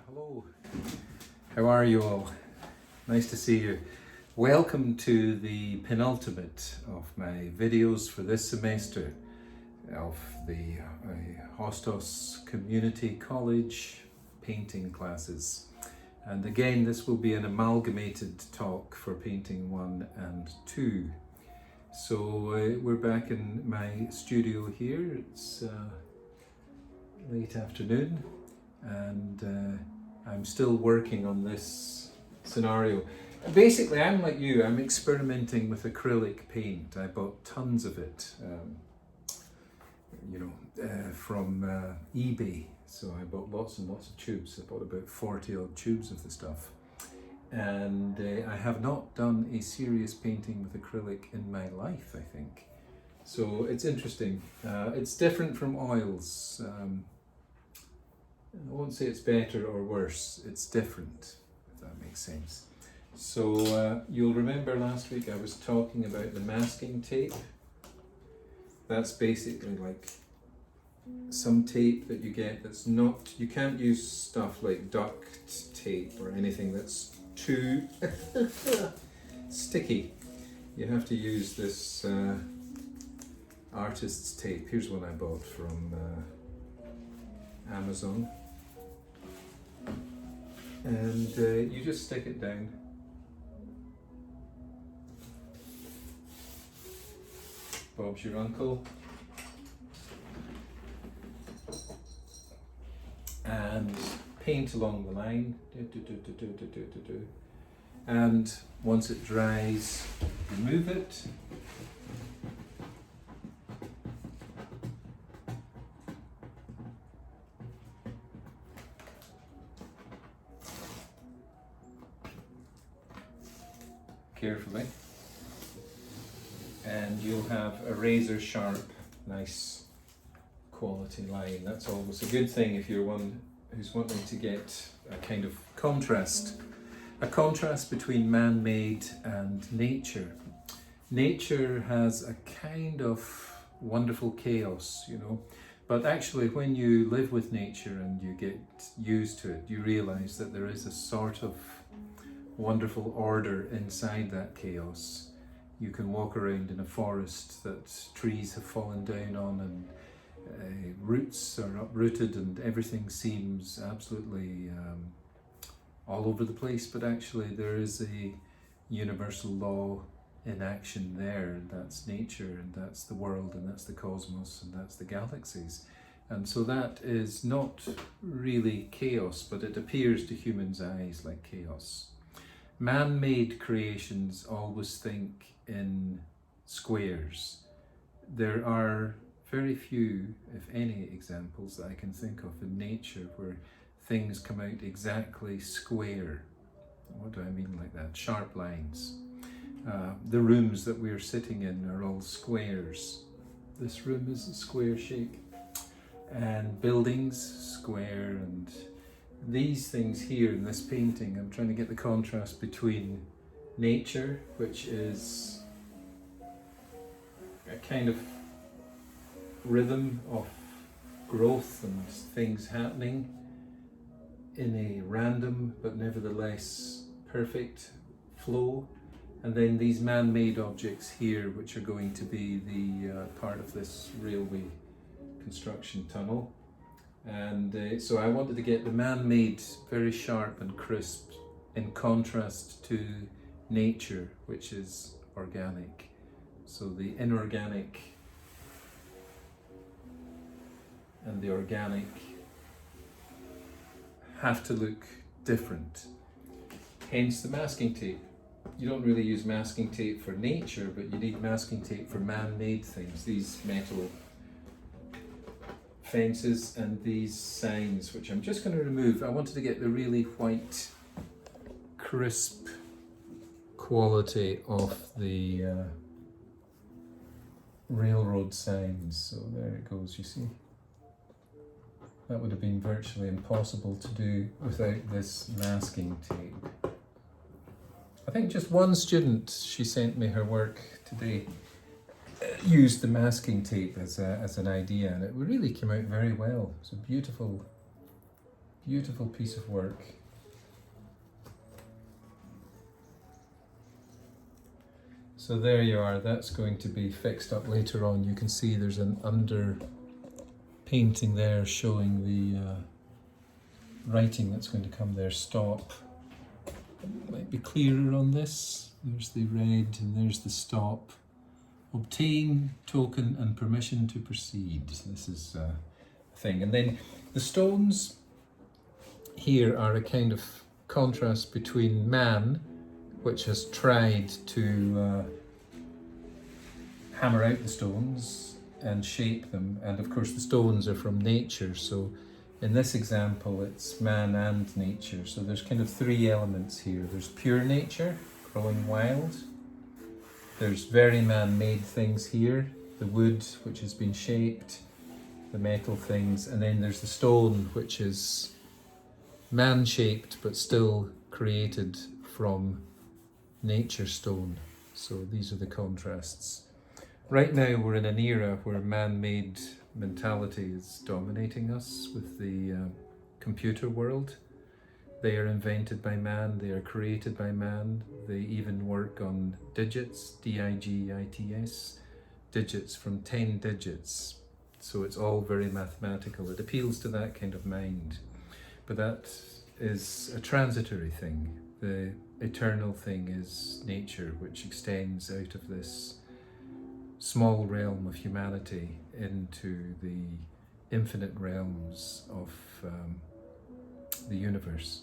Hello, how are you all? Nice to see you. Welcome to the penultimate of my videos for this semester of the HOSTOS Community College painting classes. And again, this will be an amalgamated talk for painting 1 and 2. So we're back in my studio here. It's late afternoon and I'm still working on this scenario. Basically, I'm like you, I'm experimenting with acrylic paint. I bought tons of it, from eBay. So I bought lots and lots of tubes. I bought about 40 odd tubes of the stuff. And I have not done a serious painting with acrylic in my life, I think. So it's interesting. It's different from oils. I won't say it's better or worse, it's different, if that makes sense. So you'll remember last week I was talking about the masking tape. That's basically like some tape that you get that's not, you can't use stuff like duct tape or anything that's too sticky. You have to use this artist's tape. Here's one I bought from Amazon. And you just stick it down. Bob's your uncle. And paint along the line. And once it dries, remove it. Carefully, and you'll have a razor sharp, nice quality line. That's always a good thing if you're one who's wanting to get a kind of contrast between man-made and nature. Nature has a kind of wonderful chaos, but actually when you live with nature and you get used to it, you realize that there is a sort of wonderful order inside that chaos. You can walk around in a forest that trees have fallen down on and roots are uprooted and everything seems absolutely all over the place, but actually there is a universal law in action there, and that's nature, and that's the world, and that's the cosmos, and that's the galaxies. And so that is not really chaos, but it appears to humans' eyes like chaos. Man-made creations always think in squares. There are very few, if any, examples that I can think of in nature where things come out exactly square. What do I mean like that? Sharp lines. The rooms that we're sitting in are all squares. This room is a square shape. And buildings, square, and these things here in this painting, I'm trying to get the contrast between nature, which is a kind of rhythm of growth and things happening in a random but nevertheless perfect flow, and then these man-made objects here, which are going to be the part of this railway construction tunnel. And so I wanted to get the man-made very sharp and crisp in contrast to nature, which is organic. So the inorganic and the organic have to look different. Hence the masking tape. You don't really use masking tape for nature, but you need masking tape for man-made things. These metal fences and these signs, which I'm just going to remove. I wanted to get the really white, crisp quality of the railroad signs. So there it goes, you see. That would have been virtually impossible to do without this masking tape. I think just one student, she sent me her work today, used the masking tape as an idea, and it really came out very well. It's a beautiful Beautiful piece of work. So there you are, that's going to be fixed up later on. You can see there's an under painting there showing the writing that's going to come there, stop. Might be clearer on this. There's the red and there's the stop. Obtain token and permission to proceed. This is a thing. And then the stones here are a kind of contrast between man, which has tried to hammer out the stones and shape them, and of course the stones are from nature, so in this example it's man and nature. So there's kind of three elements here. There's pure nature, growing wild. There's very man-made things here, the wood which has been shaped, the metal things, and then there's the stone which is man-shaped but still created from nature stone. So these are the contrasts. Right now we're in an era where man-made mentality is dominating us with the computer world. They are invented by man, they are created by man. They even work on digits, D-I-G-I-T-S, digits from 10 digits. So it's all very mathematical. It appeals to that kind of mind. But that is a transitory thing. The eternal thing is nature, which extends out of this small realm of humanity into the infinite realms of the universe.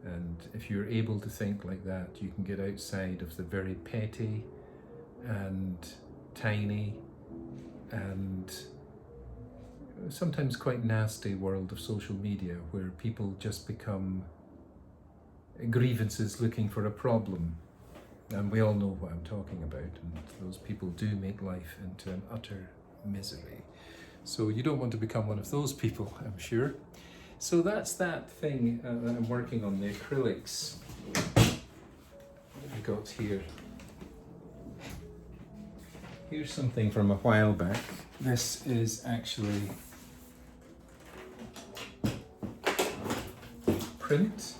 And if you're able to think like that, you can get outside of the very petty and tiny and sometimes quite nasty world of social media, where people just become grievances looking for a problem. And we all know what I'm talking about, and those people do make life into an utter misery. So you don't want to become one of those people, I'm sure. So that's that thing that I'm working on, the acrylics I got here. Here's something from a while back. This is actually print.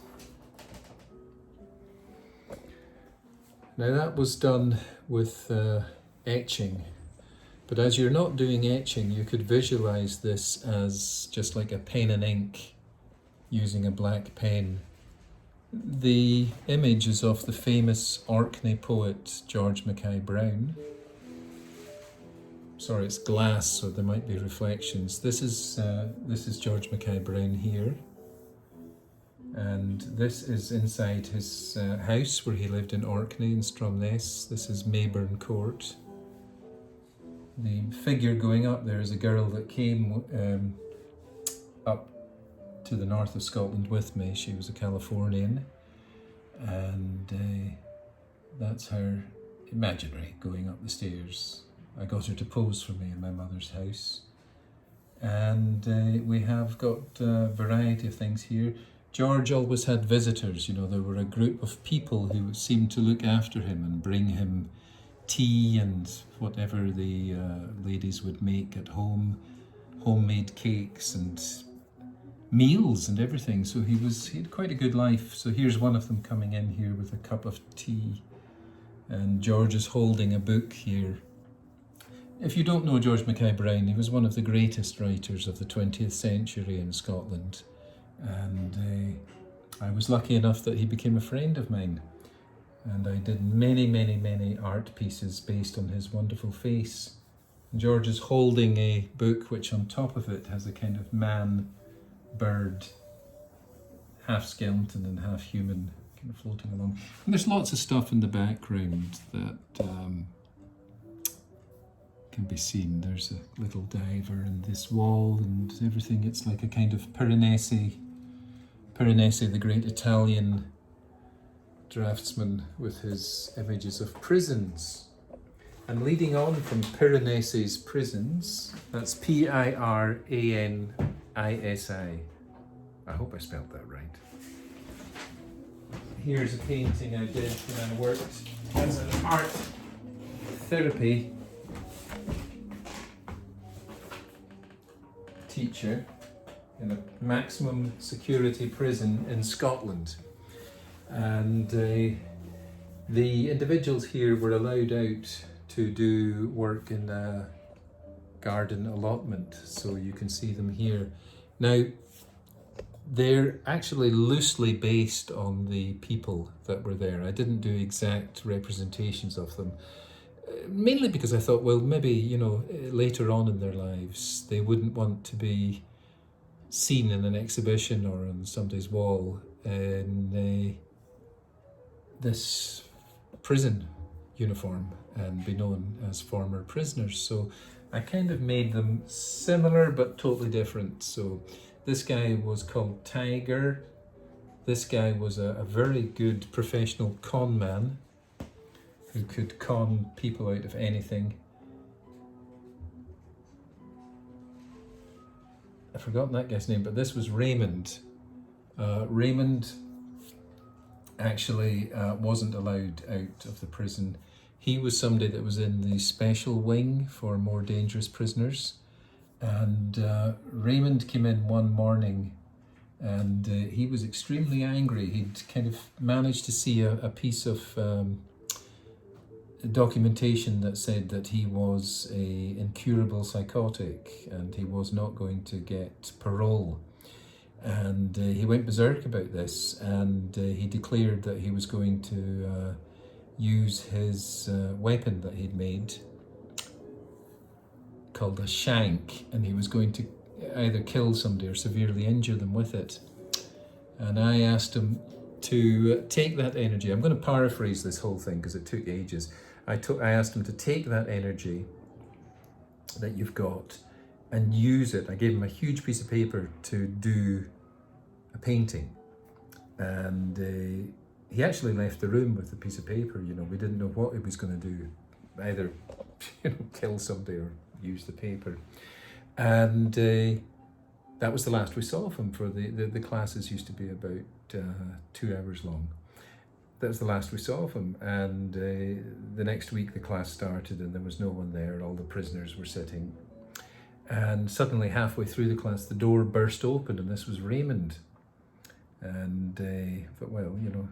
Now that was done with etching, but as you're not doing etching, you could visualize this as just like a pen and ink using a black pen. The image is of the famous Orkney poet George Mackay Brown. Sorry, it's glass, so there might be reflections. This is George Mackay Brown here. And this is inside his house where he lived in Orkney in Stromness. This is Mayburn Court. The figure going up there is a girl that came up to the north of Scotland with me. She was a Californian, and that's her imaginary going up the stairs. I got her to pose for me in my mother's house. And we have got a variety of things here. George always had visitors, you know, there were a group of people who seemed to look after him and bring him tea and whatever the ladies would make at home, homemade cakes and meals and everything. So he had quite a good life. So here's one of them coming in here with a cup of tea, and George is holding a book here. If you don't know George Mackay Brown, he was one of the greatest writers of the 20th century in Scotland. And I was lucky enough that he became a friend of mine, and I did many art pieces based on his wonderful face. And George is holding a book which on top of it has a kind of man bird, half skeleton and half human, kind of floating along. And there's lots of stuff in the background that can be seen. There's a little diver in this wall and everything. It's like a kind of Piranesi, the great Italian draftsman, with his images of prisons. And leading on from Piranesi's prisons, that's Piranisi. I hope I spelled that right. Here's a painting I did when I worked as an art therapy teacher. in a maximum security prison in Scotland. And the individuals here were allowed out to do work in a garden allotment, so you can see them here. Now, they're actually loosely based on the people that were there. I didn't do exact representations of them, mainly because I thought, well, maybe, you know, later on in their lives, they wouldn't want to be seen in an exhibition or on somebody's wall in this prison uniform and be known as former prisoners. So I kind of made them similar but totally different. So this guy was called Tiger. This guy was a very good professional con man who could con people out of anything. I've forgotten that guy's name, but this was Raymond. Raymond actually wasn't allowed out of the prison. He was somebody that was in the special wing for more dangerous prisoners. And Raymond came in one morning and he was extremely angry. He'd kind of managed to see a piece of documentation that said that he was a incurable psychotic and he was not going to get parole. And he went berserk about this, and he declared that he was going to use his weapon that he'd made, called a shank, and he was going to either kill somebody or severely injure them with it. And I asked him to take that energy. I'm going to paraphrase this whole thing because it took ages. I asked him to take that energy that you've got and use it. I gave him a huge piece of paper to do a painting, and he actually left the room with the piece of paper. You know, we didn't know what he was going to do, either kill somebody or use the paper. And that was the last we saw of him. For the classes used to be about 2 hours long. That was the last we saw of him. And the next week the class started and there was no one there. All the prisoners were sitting. And suddenly, halfway through the class, the door burst open, and this was Raymond. And I thought, well, you know,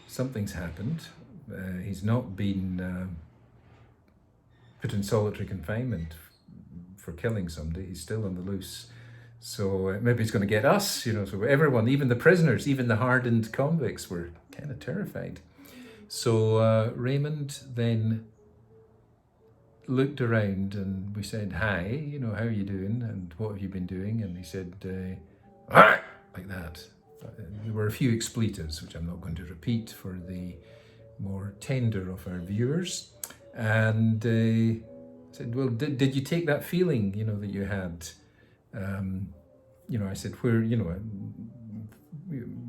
something's happened. He's not been put in solitary confinement for killing somebody. He's still on the loose. So maybe he's going to get us, you know. So everyone, even the prisoners, even the hardened convicts, were kind of terrified. So Raymond then looked around and we said, hi, you know, how are you doing and what have you been doing? And he said, like that. There were a few expletives, which I'm not going to repeat for the more tender of our viewers. And said, well, did you take that feeling, you know, that you had? You know, I said, where, you know,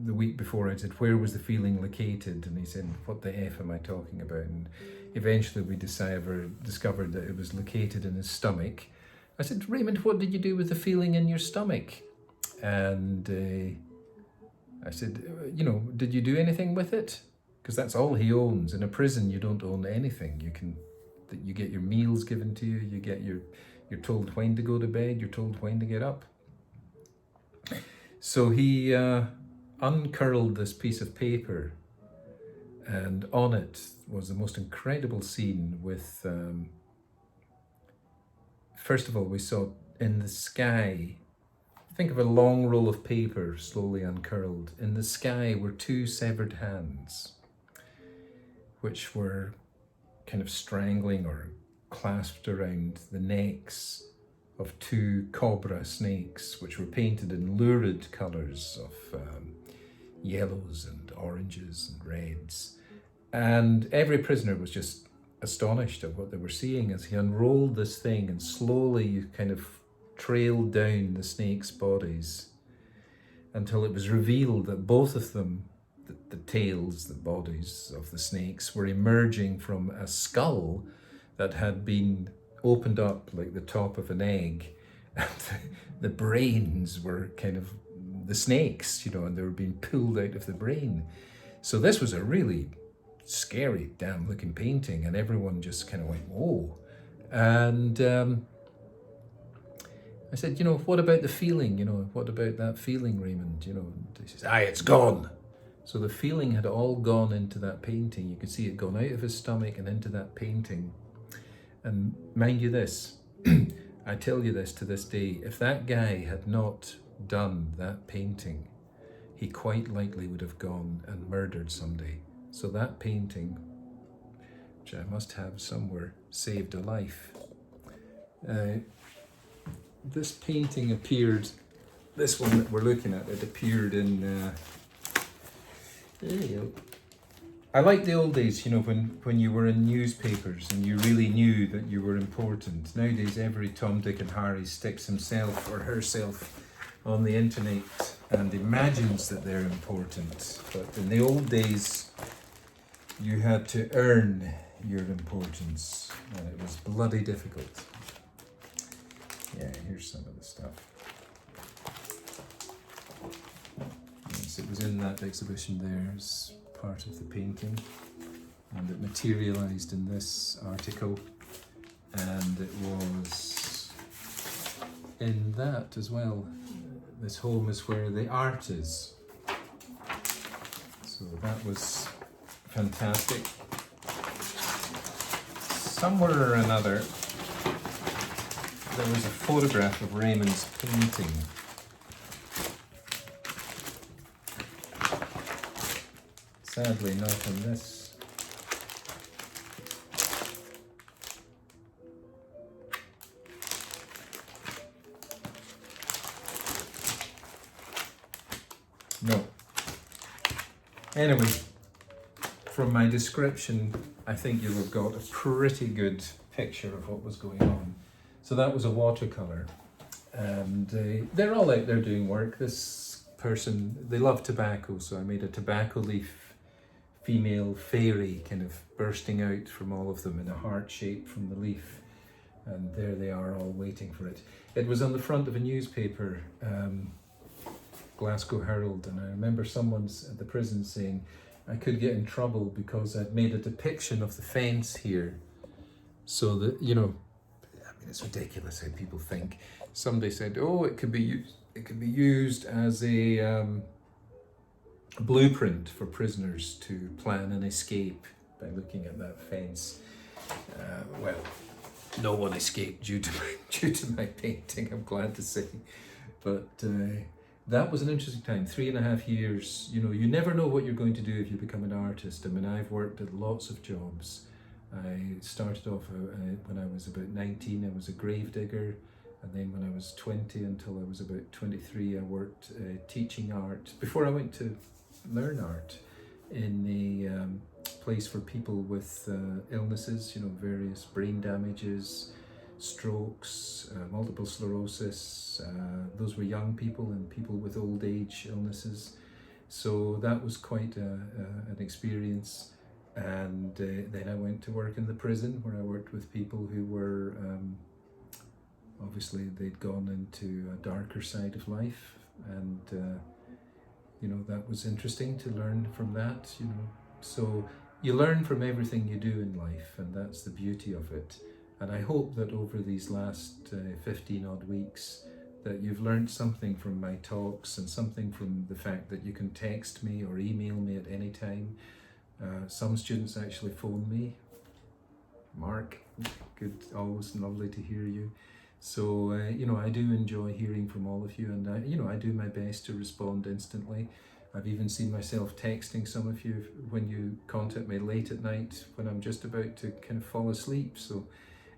the week before I said, where was the feeling located? And he said, what the F am I talking about? And eventually we discovered that it was located in his stomach. I said, Raymond, what did you do with the feeling in your stomach? And I said, you know, did you do anything with it? Because that's all he owns. In a prison, you don't own anything. You get your meals given to you. You're told when to go to bed. You're told when to get up. So he uncurled this piece of paper, and on it was the most incredible scene with, first of all, we saw in the sky, think of a long roll of paper slowly uncurled. In the sky were two severed hands, which were kind of strangling or clasped around the necks of two cobra snakes, which were painted in lurid colours of yellows and oranges and reds. And every prisoner was just astonished at what they were seeing as he unrolled this thing and slowly kind of trailed down the snakes' bodies until it was revealed that both of them, the tails, the bodies of the snakes, were emerging from a skull that had been opened up like the top of an egg. And the brains were kind of the snakes, you know, and they were being pulled out of the brain. So this was a really scary, damn looking painting, and everyone just kind of went, whoa. And I said, you know, what about the feeling? You know, what about that feeling, Raymond? You know, and he says, aye, it's gone. So the feeling had all gone into that painting. You could see it gone out of his stomach and into that painting. And mind you this, I tell you this to this day, if that guy had not done that painting, he quite likely would have gone and murdered somebody. So that painting, which I must have somewhere, saved a life. This painting appeared, this one that we're looking at, it appeared in, there you go. I like the old days, you know, when you were in newspapers and you really knew that you were important. Nowadays, every Tom, Dick and Harry sticks himself or herself on the internet and imagines that they're important. But in the old days, you had to earn your importance, and it was bloody difficult. Yeah, here's some of the stuff. Yes, it was in that exhibition there as part of the painting, and it materialized in this article, and it was in that as well. This home is where the art is. So that was fantastic. Somewhere or another, there was a photograph of Raymond's painting. Sadly, not on this. No. Anyway, from my description, I think you'll have got a pretty good picture of what was going on. So that was a watercolour, and they're all out there doing work. This person, they love tobacco, so I made a tobacco leaf female fairy kind of bursting out from all of them in a heart shape from the leaf, and there they are all waiting for it. It was on the front of a newspaper, Glasgow Herald, and I remember someone's at the prison saying I could get in trouble because I'd made a depiction of the fence here, so that, you know, I mean, it's ridiculous how people think. Somebody said, oh, it could be used as a blueprint for prisoners to plan an escape by looking at that fence. Well, no one escaped due to my painting, I'm glad to say. But that was an interesting time, 3.5 years. You know, you never know what you're going to do if you become an artist. I mean, I've worked at lots of jobs. I started off when I was about 19, I was a grave digger. And then when I was 20 until I was about 23, I worked teaching art before I went to learn art in a place for people with illnesses, you know, various brain damages, strokes, multiple sclerosis. Those were young people and people with old age illnesses. So that was quite an experience. And then I went to work in the prison, where I worked with people who were, obviously they'd gone into a darker side of life, and you know, that was interesting to learn from that, you know. So you learn from everything you do in life, and that's the beauty of it. And I hope that over these last 15 odd weeks that you've learned something from my talks, and something from the fact that you can text me or email me at any time. Some students actually phone me. Mark, good, always lovely to hear you. So, you know, I do enjoy hearing from all of you, and you know, I do my best to respond instantly. I've even seen myself texting some of you when you contact me late at night when I'm just about to kind of fall asleep. So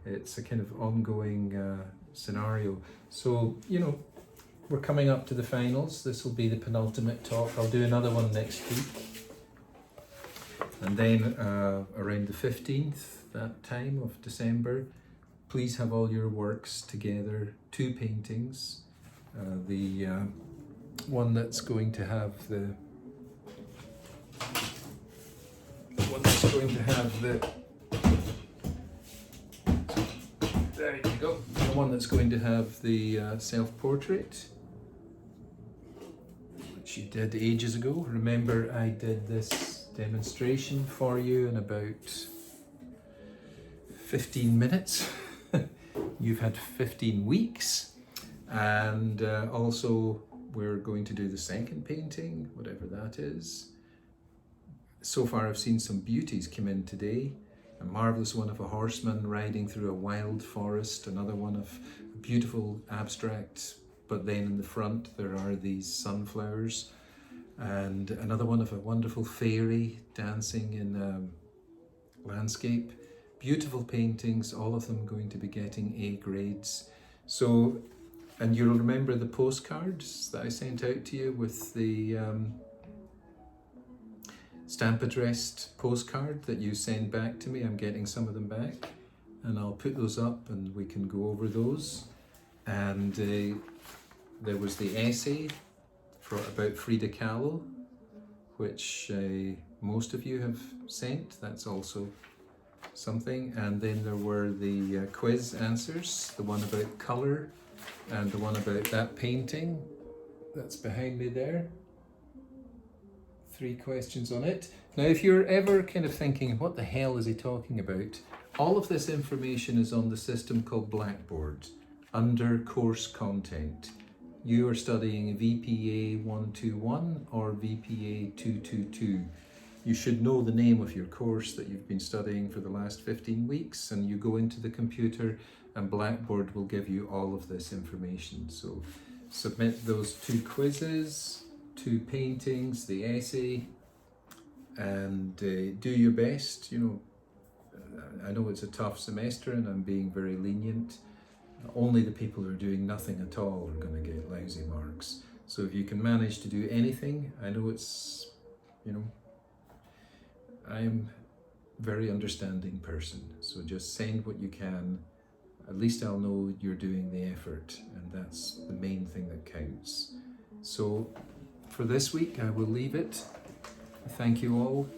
it's a kind of ongoing scenario. So, you know, we're coming up to the finals. This will be the penultimate talk. I'll do another one next week. And then around the 15th, that time of December, please have all your works together, 2 paintings. The one that's going to have the there you go, the one that's going to have the self-portrait, which you did ages ago. Remember, I did this demonstration for you in about 15 minutes. You've had 15 weeks. And also we're going to do the second painting, whatever that is. So far I've seen some beauties come in today. A marvellous one of a horseman riding through a wild forest, another one of a beautiful abstract, but then in the front there are these sunflowers, and another one of a wonderful fairy dancing in a landscape. Beautiful paintings, all of them going to be getting A grades. So, and you'll remember the postcards that I sent out to you with the stamp addressed postcard that you send back to me. I'm getting some of them back, and I'll put those up and we can go over those. And there was the essay about Frida Kahlo, which most of you have sent. That's also something. And then there were the quiz answers, the one about colour and the one about that painting that's behind me there. 3 questions on it. Now, if you're ever kind of thinking, what the hell is he talking about? All of this information is on the system called Blackboard under course content. You are studying VPA 121 or VPA 222. You should know the name of your course that you've been studying for the last 15 weeks, and you go into the computer and Blackboard will give you all of this information. So submit those 2 quizzes, 2 paintings, the essay, and do your best. You know, I know it's a tough semester and I'm being very lenient. Only the people who are doing nothing at all are going to get lousy marks. So if you can manage to do anything, I know it's, you know, I'm a very understanding person. So just send what you can. At least I'll know you're doing the effort, and that's the main thing that counts. So for this week, I will leave it. Thank you all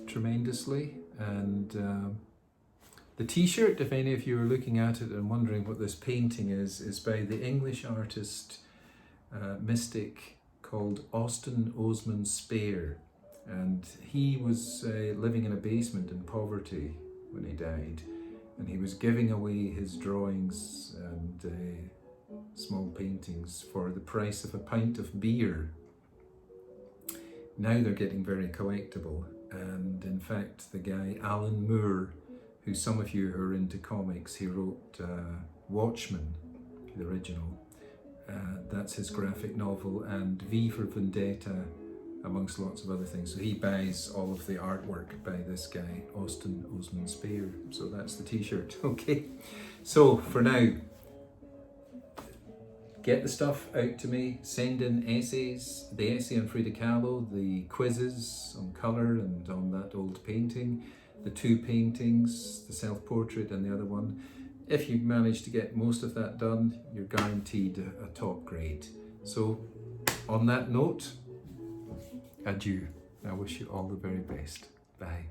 tremendously. And the t-shirt, if any of you are looking at it and wondering what this painting is by the English artist, mystic called Austin Osman Spare. And he was living in a basement in poverty when he died. And he was giving away his drawings and small paintings for the price of a pint of beer. Now they're getting very collectible. And in fact, the guy Alan Moore, who some of you who are into comics, he wrote Watchmen, the original. That's his graphic novel, and V for Vendetta, amongst lots of other things. So he buys all of the artwork by this guy, Austin Osman Spare. So that's the t-shirt. Okay, so for now, get the stuff out to me, send in essays, the essay on Frida Kahlo, the quizzes on colour and on that old painting, the 2 paintings, the self-portrait and the other one. If you manage to get most of that done, you're guaranteed a top grade. So on that note, adieu. I wish you all the very best. Bye.